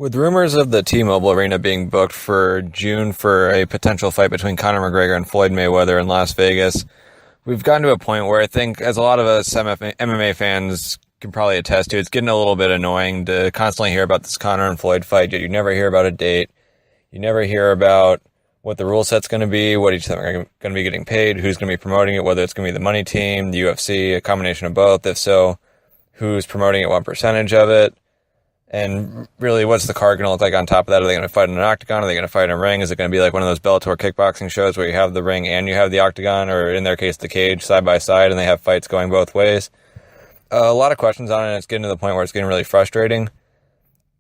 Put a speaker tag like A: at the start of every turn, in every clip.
A: With rumors of the T-Mobile Arena being booked for June for a potential fight between Conor McGregor and Floyd Mayweather in Las Vegas, we've gotten to a point where I think, as a lot of us MMA fans can probably attest to, it's getting a little bit annoying to constantly hear about this Conor and Floyd fight, yet you never hear about a date. You never hear about what the rule set's going to be, what each of them are going to be getting paid, who's going to be promoting it, whether it's going to be the money team, the UFC, a combination of both. If so, who's promoting it, what percentage of it. And really, what's the card going to look like on top of that? Are they going to fight in an octagon? Are they going to fight in a ring? Is it going to be like one of those Bellator kickboxing shows where you have the ring and you have the octagon, or in their case, the cage side by side, and they have fights going both ways? A lot of questions on it, and it's getting to the point where it's getting really frustrating.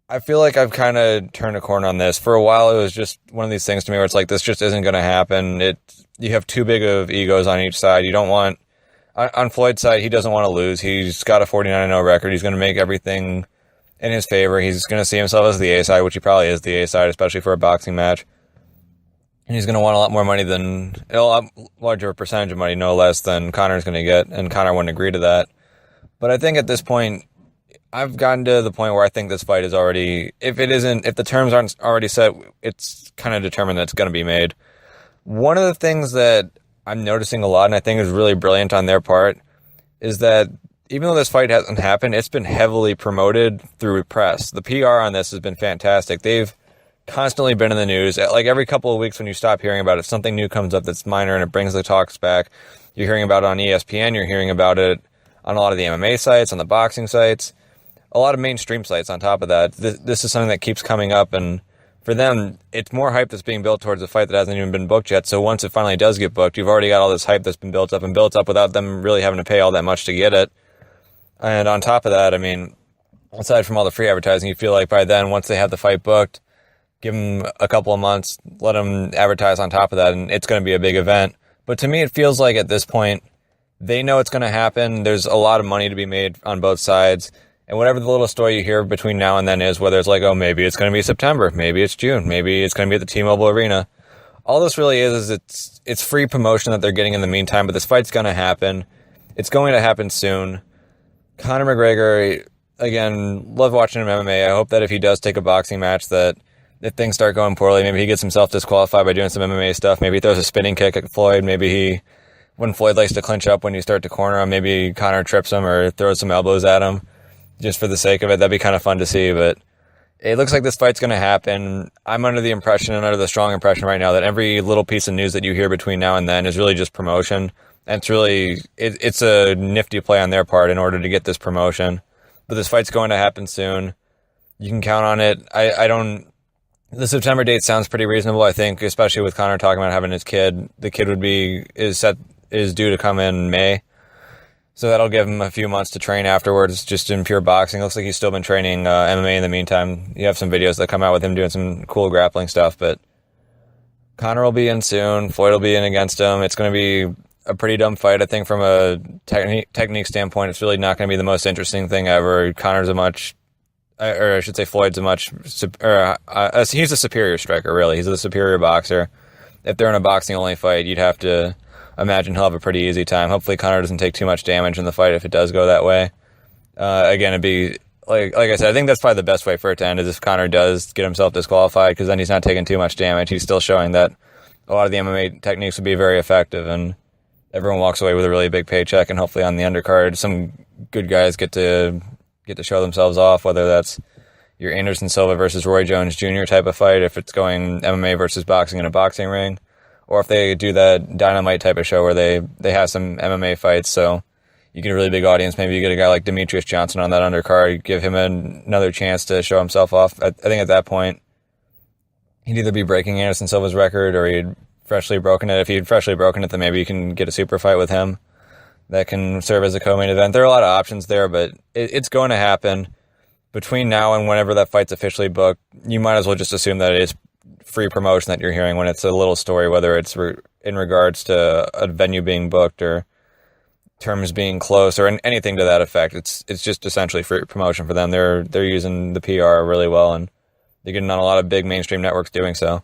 A: I feel like I've kind of turned a corner on this. For a while, it was just one of these things to me where it's like, this just isn't going to happen. You have too big of egos on each side. You don't want... On Floyd's side, he doesn't want to lose. He's got a 49-0 record. He's going to make everything in his favor. He's going to see himself as the A side, which he probably is the A side, especially for a boxing match. And he's going to want a lot more money a lot larger percentage of money, no less, than Conor's going to get, and Conor wouldn't agree to that. But I think at this point, I've gotten to the point where I think this fight is already, if the terms aren't already set, it's kind of determined that it's going to be made. One of the things that I'm noticing a lot, and I think is really brilliant on their part, is that even though this fight hasn't happened, it's been heavily promoted through press. The PR on this has been fantastic. They've constantly been in the news. Like every couple of weeks when you stop hearing about it, something new comes up that's minor and it brings the talks back. You're hearing about it on ESPN. You're hearing about it on a lot of the MMA sites, on the boxing sites, a lot of mainstream sites on top of that. This is something that keeps coming up, and for them, it's more hype that's being built towards a fight that hasn't even been booked yet. So once it finally does get booked, you've already got all this hype that's been built up without them really having to pay all that much to get it. And on top of that, I mean, aside from all the free advertising, you feel like by then, once they have the fight booked, give them a couple of months, let them advertise on top of that, and it's going to be a big event. But to me, it feels like at this point, they know it's going to happen. There's a lot of money to be made on both sides. And whatever the little story you hear between now and then is, whether it's like, oh, maybe it's going to be September, maybe it's June, maybe it's going to be at the T-Mobile Arena. All this really is it's free promotion that they're getting in the meantime, but this fight's going to happen. It's going to happen soon. Conor McGregor, again, love watching him MMA. I hope that if he does take a boxing match, that if things start going poorly, maybe he gets himself disqualified by doing some MMA stuff. Maybe he throws a spinning kick at Floyd. Maybe when Floyd likes to clinch up when you start to corner him, maybe Conor trips him or throws some elbows at him just for the sake of it. That'd be kind of fun to see, but it looks like this fight's going to happen. I'm under the impression and under the strong impression right now that every little piece of news that you hear between now and then is really just promotion. And it's a nifty play on their part in order to get this promotion. But this fight's going to happen soon. You can count on it. The September date sounds pretty reasonable, I think, especially with Conor talking about having his kid. The kid is due to come in May. So that'll give him a few months to train afterwards, just in pure boxing. Looks like he's still been training MMA in the meantime. You have some videos that come out with him doing some cool grappling stuff, but Conor will be in soon. Floyd will be in against him. It's going to be a pretty dumb fight. I think from a technique standpoint, it's really not going to be the most interesting thing ever. Floyd's he's a superior striker, really. He's a superior boxer. If they're in a boxing only fight, you'd have to imagine he'll have a pretty easy time. Hopefully Conor doesn't take too much damage in the fight if it does go that way. Again, it'd be like I said, I think that's probably the best way for it to end is if Conor does get himself disqualified, because then he's not taking too much damage. He's still showing that a lot of the MMA techniques would be very effective, and everyone walks away with a really big paycheck. And hopefully on the undercard, some good guys get to show themselves off, whether that's your Anderson Silva versus Roy Jones Jr. type of fight, if it's going MMA versus boxing in a boxing ring, or if they do that Dynamite type of show where they have some MMA fights, so you get a really big audience. Maybe you get a guy like Demetrius Johnson on that undercard, give him another chance to show himself off. I think at that point, he'd either be breaking Anderson Silva's record or he'd freshly broken it. If he'd freshly broken it, then maybe you can get a super fight with him that can serve as a co-main event. There are a lot of options there, but it's going to happen. Between now and whenever that fight's officially booked, you might as well just assume that it is free promotion that you're hearing when it's a little story, whether it's in regards to a venue being booked or terms being close or anything to that effect. It's just essentially free promotion for them. They're using the PR really well, and they're getting on a lot of big mainstream networks doing so.